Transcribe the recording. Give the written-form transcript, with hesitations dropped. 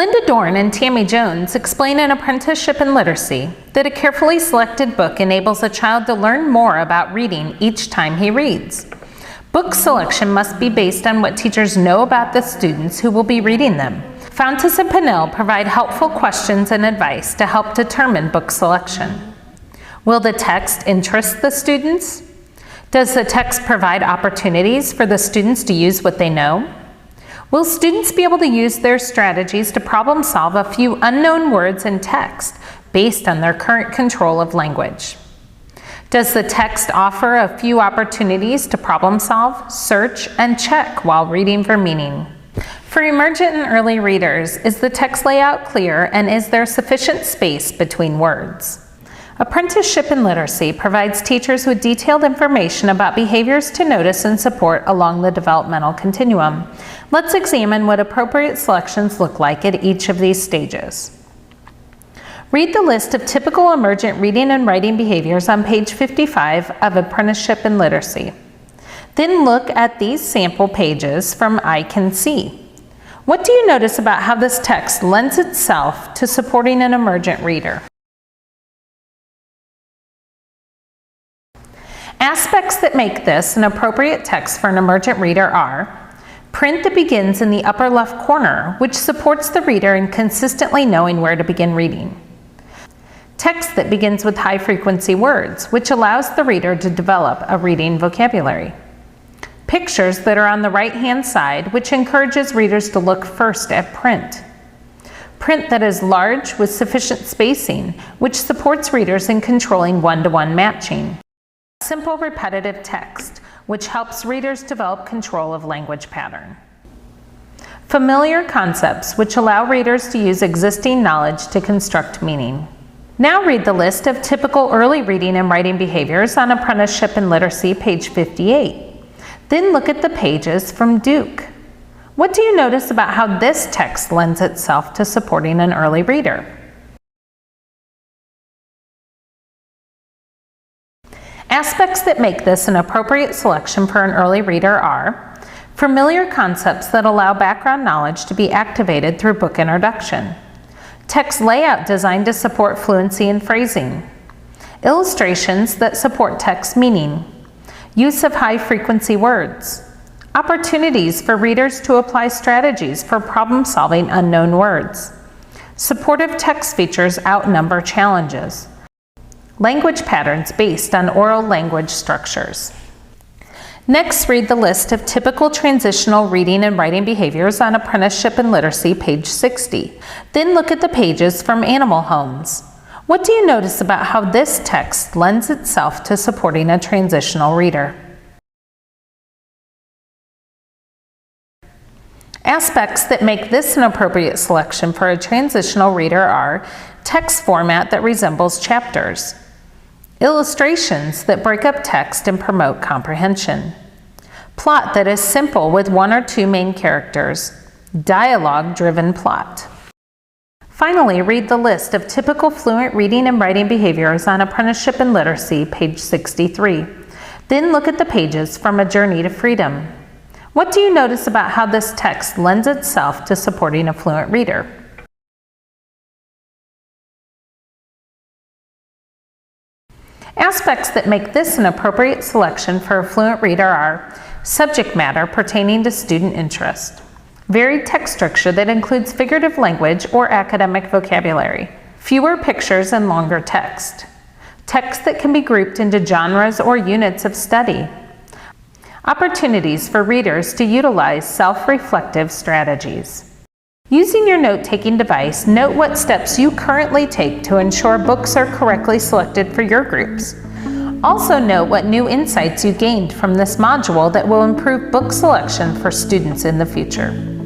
Linda Dorn and Tammy Jones explain in Apprenticeship in Literacy that a carefully selected book enables a child to learn more about reading each time he reads. Book selection must be based on what teachers know about the students who will be reading them. Fountas and Pinnell provide helpful questions and advice to help determine book selection. Will the text interest the students? Does the text provide opportunities for the students to use what they know? Will students be able to use their strategies to problem solve a few unknown words in text based on their current control of language? Does the text offer a few opportunities to problem solve, search, and check while reading for meaning? For emergent and early readers, is the text layout clear and is there sufficient space between words? Apprenticeship in Literacy provides teachers with detailed information about behaviors to notice and support along the developmental continuum. Let's examine what appropriate selections look like at each of these stages. Read the list of typical emergent reading and writing behaviors on page 55 of Apprenticeship in Literacy. Then look at these sample pages from I Can See. What do you notice about how this text lends itself to supporting an emergent reader? Aspects that make this an appropriate text for an emergent reader are print that begins in the upper left corner, which supports the reader in consistently knowing where to begin reading. Text that begins with high-frequency words, which allows the reader to develop a reading vocabulary. Pictures that are on the right-hand side, which encourages readers to look first at print. Print that is large with sufficient spacing, which supports readers in controlling one-to-one matching. Simple repetitive text, which helps readers develop control of language pattern. Familiar concepts, which allow readers to use existing knowledge to construct meaning. Now read the list of typical early reading and writing behaviors on Apprenticeship in Literacy, page 58. Then look at the pages from Duke. What do you notice about how this text lends itself to supporting an early reader? Aspects that make this an appropriate selection for an early reader are familiar concepts that allow background knowledge to be activated through book introduction, text layout designed to support fluency and phrasing, illustrations that support text meaning, use of high-frequency words, opportunities for readers to apply strategies for problem-solving unknown words, supportive text features outnumber challenges, language patterns based on oral language structures. Next, read the list of typical transitional reading and writing behaviors on Apprenticeship in Literacy, page 60. Then look at the pages from Animal Homes. What do you notice about how this text lends itself to supporting a transitional reader? Aspects that make this an appropriate selection for a transitional reader are text format that resembles chapters, illustrations that break up text and promote comprehension, plot that is simple with one or two main characters, dialogue-driven plot. Finally, read the list of typical fluent reading and writing behaviors on Apprenticeship in Literacy, page 63. Then look at the pages from A Journey to Freedom. What do you notice about how this text lends itself to supporting a fluent reader? Aspects that make this an appropriate selection for a fluent reader are subject matter pertaining to student interest, varied text structure that includes figurative language or academic vocabulary, fewer pictures and longer text, text that can be grouped into genres or units of study, opportunities for readers to utilize self-reflective strategies. Using your note-taking device, note what steps you currently take to ensure books are correctly selected for your groups. Also note what new insights you gained from this module that will improve book selection for students in the future.